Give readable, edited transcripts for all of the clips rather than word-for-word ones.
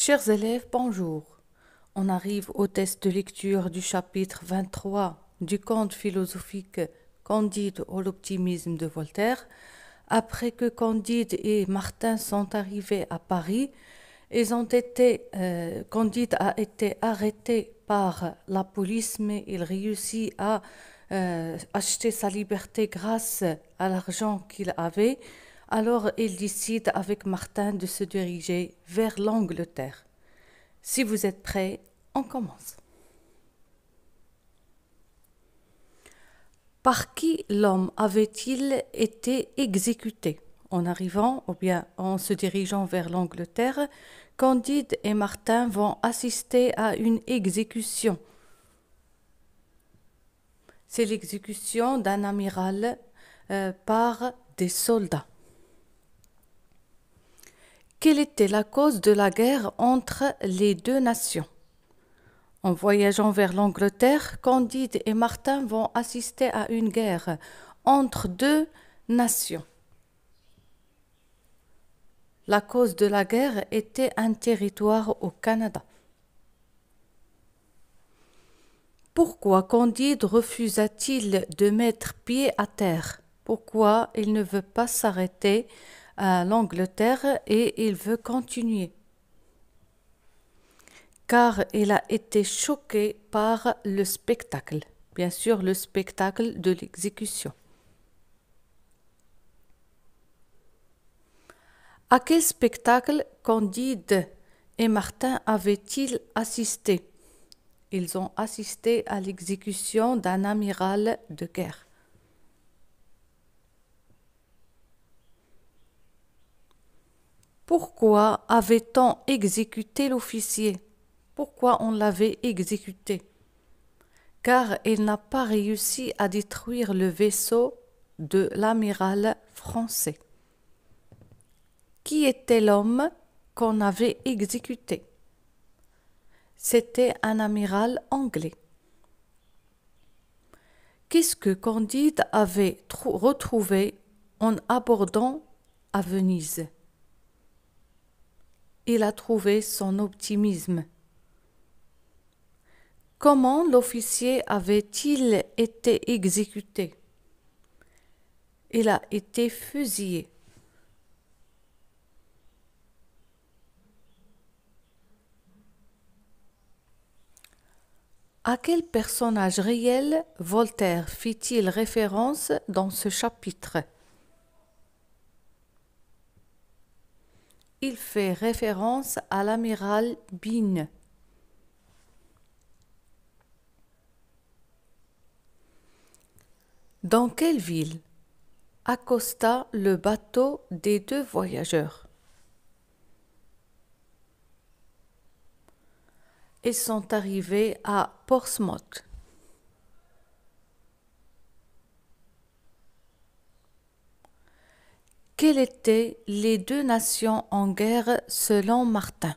Chers élèves, bonjour. On arrive au test de lecture du chapitre 23 du conte philosophique Candide ou l'optimisme de Voltaire. Après que Candide et Martin sont arrivés à Paris, Candide a été arrêté par la police, mais il réussit à acheter sa liberté grâce à l'argent qu'il avait. Alors il décide avec Martin de se diriger vers l'Angleterre. Si vous êtes prêts, on commence. Par qui l'homme avait-il été exécuté? En arrivant ou bien en se dirigeant vers l'Angleterre, Candide et Martin vont assister à une exécution. C'est l'exécution d'un amiral par des soldats. Quelle était la cause de la guerre entre les deux nations? En voyageant vers l'Angleterre, Candide et Martin vont assister à une guerre entre deux nations. La cause de la guerre était un territoire au Canada. Pourquoi Candide refusa-t-il de mettre pied à terre? Pourquoi il ne veut pas s'arrêter à l'Angleterre et il veut continuer? Car il a été choqué par le spectacle, bien sûr le spectacle de l'exécution. À quel spectacle Candide et Martin avaient-ils assisté? Ils ont assisté à l'exécution d'un amiral de guerre. Pourquoi avait-on exécuté l'officier? Pourquoi on l'avait exécuté? Car il n'a pas réussi à détruire le vaisseau de l'amiral français. Qui était l'homme qu'on avait exécuté? C'était un amiral anglais. Qu'est-ce que Candide avait retrouvé en abordant à Venise? Il a trouvé son optimisme. Comment l'officier avait-il été exécuté? Il a été fusillé. À quel personnage réel Voltaire fit-il référence dans ce chapitre? Il fait référence à l'amiral Byng. Dans quelle ville accosta le bateau des deux voyageurs? Ils sont arrivés à Portsmouth. Quelles étaient les deux nations en guerre selon Martin?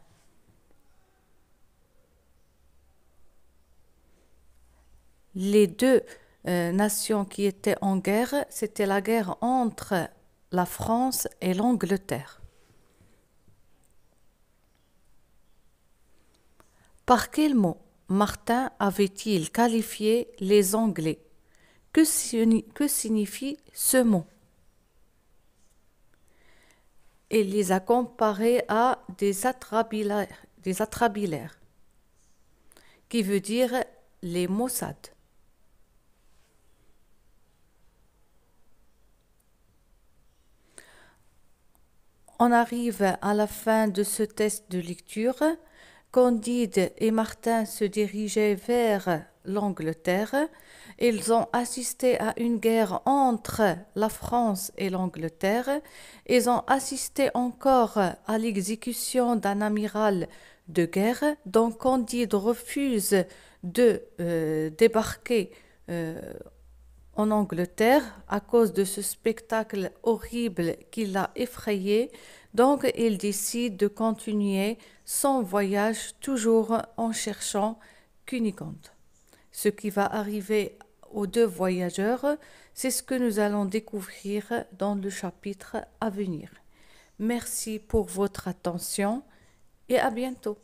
Les deux nations qui étaient en guerre, c'était la guerre entre la France et l'Angleterre. Par quel mot Martin avait-il qualifié les Anglais? Que signifie ce mot? Il les a comparés à des atrabilaires, qui veut dire les Mossad. On arrive à la fin de ce test de lecture. Candide et Martin se dirigeaient vers l'Angleterre. Ils ont assisté à une guerre entre la France et l'Angleterre. Ils ont assisté encore à l'exécution d'un amiral de guerre. Donc Candide refuse de débarquer en Angleterre à cause de ce spectacle horrible qui l'a effrayé. Donc il décide de continuer son voyage toujours en cherchant Cunégonde. Ce qui va arriver aux deux voyageurs, c'est ce que nous allons découvrir dans le chapitre à venir. Merci pour votre attention et à bientôt.